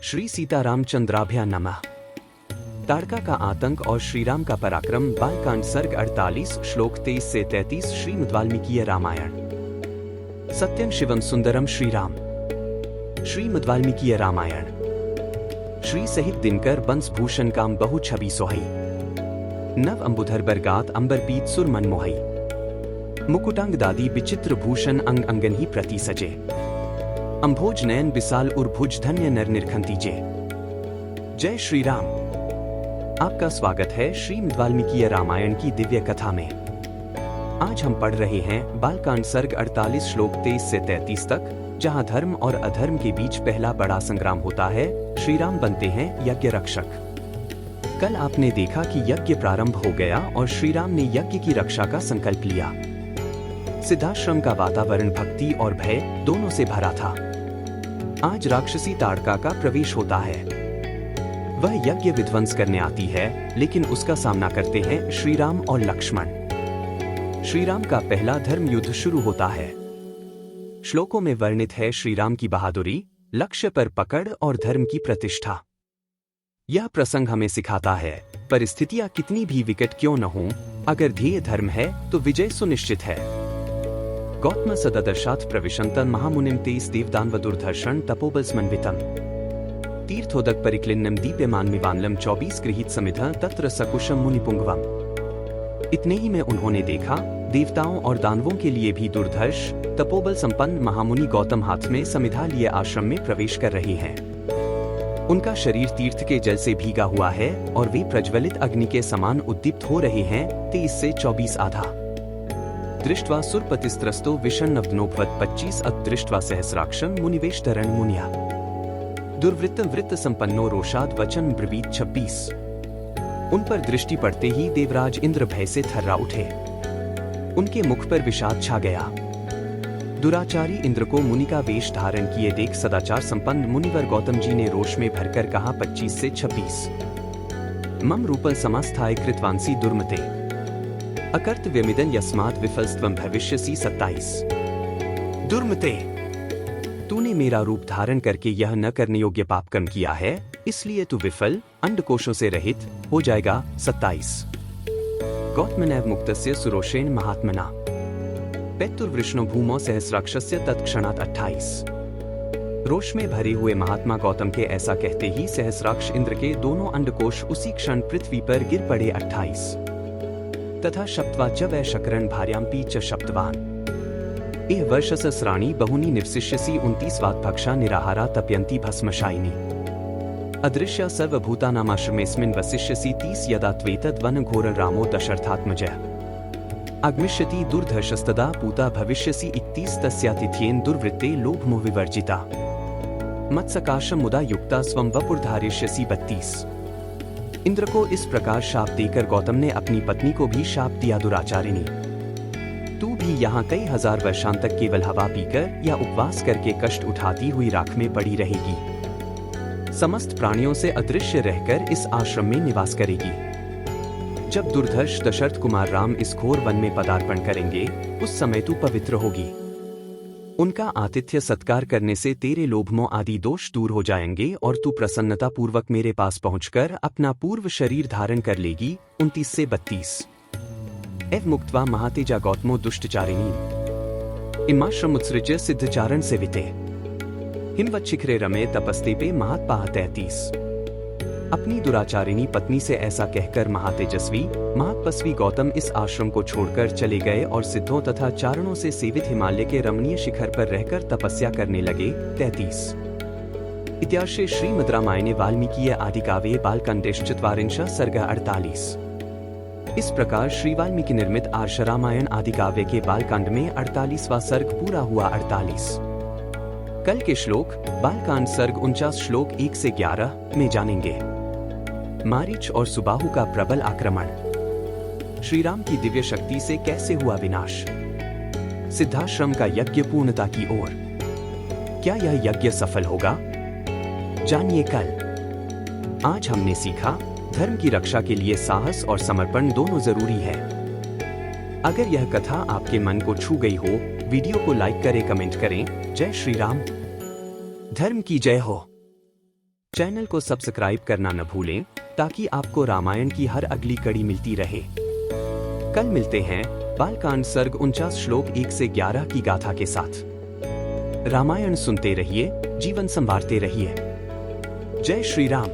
श्री सीतारामचंद्राभ्या नमः। ताड़का का आतंक और श्रीराम का पराक्रम। बालकांड सर्ग 48 श्लोक 23 से 33। श्रीमद् वाल्मीकि रामायण। सत्यं शिवम सुंदरम श्रीराम। श्रीमद् वाल्मीकि रामायण। श्री सहित दिनकर बंस भूषण काम बहु छवि सोहई। नव अंबुधर बरगात अंबर पीत सुर मन मोहई। मुकुटांग दादी विचित्र भूषण अंग अंगन ही प्रति सजे। अंभोज नयन विशाल उर्भुज धन्य नर निरखंतीजे। जय श्री राम। आपका स्वागत है श्रीमद् वाल्मीकि रामायण की दिव्य कथा में। आज हम पढ़ रहे हैं बालकांड सर्ग 48 श्लोक 23 से 33 तक, जहां धर्म और अधर्म के बीच पहला बड़ा संग्राम होता है। श्री राम बनते हैं यज्ञ रक्षक। कल आपने देखा कि यज्ञ प्रारंभ हो गया और श्री राम ने यज्ञ की रक्षा का संकल्प लिया। सिद्धाश्रम का वातावरण भक्ति और भय दोनों से भरा था। आज राक्षसी ताड़का का प्रवेश होता है। वह यज्ञ विध्वंस करने आती है, लेकिन उसका सामना करते हैं श्री राम और लक्ष्मण। श्री राम का पहला धर्म युद्ध शुरू होता है। श्लोकों में वर्णित है श्री राम की बहादुरी, लक्ष्य पर पकड़ और धर्म की प्रतिष्ठा। यह प्रसंग हमें सिखाता है, परिस्थितियां कितनी भी विकट क्यों न हों, अगर ध्येय धर्म है तो विजय सुनिश्चित है। गौतम सददर्शात् प्रविशन्तं महामुनिं तेस देवदानवदुर्धर्षण तपोबलसमन्वितम्। तीर्थोदक परिक्लिन्नं दीप्यमानमिवानलं 24 गृहीत समिधः तत्र सकुशम मुनिपुंगवम्। इतने ही में उन्होंने देखा, देवताओं और दानवों के लिए भी दुर्धर्ष तपोबल संपन्न महामुनि गौतम हाथ में समिधा लिए आश्रम में प्रवेश कर रहे हैं। उनका शरीर तीर्थ के जल से भीगा हुआ है और वे प्रज्वलित अग्नि के समान उद्दीप्त हो रहे हैं। 23 से 24 आधा। दृष्ट्वा सुरपतिस्त्रस्तो विषण्णवनोपवत् 25 दृष्ट्वा सहस्राक्षं मुनिवेशधरण मुनिया। दुर्वृत्त वृत्त संपन्नो रोषाद वचन ब्रवीत 26। उन पर दृष्टि पड़ते ही देवराज इंद्र भय से थर्रा उठे। उनके मुख पर विषाद छा गया। दुराचारी इंद्र को मुनि का वेश धारण किए देख सदाचार संपन्न मुनिवर गौतम जी ने रोष में भरकर कहा 25 से 26। मम रूपं समास्थाय कृतवांसी दुर्मते अकर्तव्यमिदं यस्मात् विफलस्त्वं भविष्यसि 27। दुर्मते, तूने मेरा रूप धारण करके यह न करने योग्य पाप कर्म किया है, इसलिए तू विफल, अंडकोशों से रहित हो जाएगा। 27। गौतमनैव मुक्तस्य सुरोषेण महात्मना पैतुर्वृष्णो भूमौ सहस्राक्षस्य तत्क्षणात् 28। रोष में भरे हुए महात्मा गौतम के ऐसा कहते ही सहस्राक्ष इंद्र के दोनों अंडकोश उसी क्षण पृथ्वी पर गिर पड़े। 28। तथा शप्त्वा च वै शक्रण भार्याम्पि च शप्तवान् एह वर्षसहस्राणि बहुनि निवसिष्यसि 29वात् भक्षा निराहारा तप्यन्ति भस्मशायिनी अदृश्य सर्वभूतानामाश्रमेऽस्मिन् वसिष्यसि 30 यदा त्वेतद् वनघोरं रामो दशरथात्मजः आगमिष्यति दुर्धर्षस्तदा पूता भविष्यसि 31 तस्यातिथ्येन दुर्वृत्ते लोभमोहविवर्जिता मत्सकाशं मुदा युक्ता स्वं वपुर्धारयिष्यसि 32। इंद्र को इस प्रकार शाप देकर गौतम ने अपनी पत्नी को भी शाप दिया, दुराचारिणी, तू भी यहाँ कई हजार वर्षां तक केवल हवा पीकर या उपवास करके कष्ट उठाती हुई राख में पड़ी रहेगी। समस्त प्राणियों से अदृश्य रहकर इस आश्रम में निवास करेगी। जब दुर्धर्ष दशरथ कुमार राम इस घोर वन में पदार्पण करेंगे, उस समय तू पवित्र होगी। उनका आतिथ्य सत्कार करने से तेरे लोभमोह आदि दोष दूर हो जाएंगे और तू प्रसन्नता पूर्वक मेरे पास पहुंचकर अपना पूर्व शरीर धारण कर लेगी। 29 से 32। एव मुक्त्वा महातेजा गौतमो दुष्टचारिणी इमाश्रमुत्सृज्य सिद्धचारण सेविते हिमवच्छिखरे रमे तपस्तेपे महात्पाः 33। अपनी दुराचारिणी पत्नी से ऐसा कहकर महातेजस्वी महातपस्वी गौतम इस आश्रम को छोड़कर चले गए और सिद्धों तथा चारणों से सेवित हिमालय के रमणीय शिखर पर रहकर तपस्या करने लगे। 33। इत्यार्षे श्रीमद् रामायणे वाल्मीकि आदिकाव्ये बालकांडे 44 सर्ग 48। इस प्रकार श्री वाल्मीकि निर्मित आर्ष रामायण आदिकाव्य के बालकांड में 48वां सर्ग पूरा हुआ। 48। कल के श्लोक बालकांड सर्ग 49 श्लोक 1 से 11 में जानेंगे। मारीच और सुबाहु का प्रबल आक्रमण। श्री राम की दिव्य शक्ति से कैसे हुआ विनाश। सिद्धाश्रम का यज्ञ पूर्णता की ओर। क्या यह यज्ञ सफल होगा? जानिए कल। आज हमने सीखा, धर्म की रक्षा के लिए साहस और समर्पण दोनों जरूरी है। अगर यह कथा आपके मन को छू गई हो, वीडियो को लाइक करें, कमेंट करें। जय श्री राम। धर्म की जय हो। चैनल को सब्सक्राइब करना न भूलें ताकि आपको रामायण की हर अगली कड़ी मिलती रहे। कल मिलते हैं बालकांड सर्ग 49 श्लोक 1 से 11 की गाथा के साथ। रामायण सुनते रहिए, जीवन संवारते रहिए। जय श्री राम।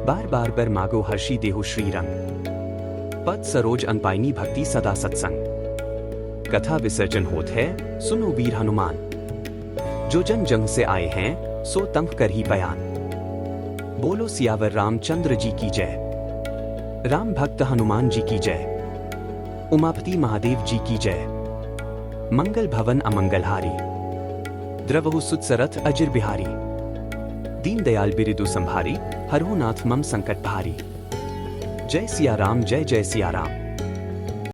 बार बार बर मागो हर्षी देहु श्री रंग, पद सरोज अनपाइनी भक्ति सदा सत्संग। कथा विसर्जन होत है, सुनो वीर हनुमान, जो जन जंग से आए हैं सो तंग कर ही बयान। बोलो सियावर रामचंद्र जी की जय, राम भक्त हनुमान जी की जय, उमापति महादेव जी की जय। मंगल भवन अमंगलहारी, द्रवहु सुत सरथ अजिर बिहारी। दीन दयाल बिरिदु संभारी, हरहु नाथ मम संकट भारी। जय सिया राम, जय जय सिया राम।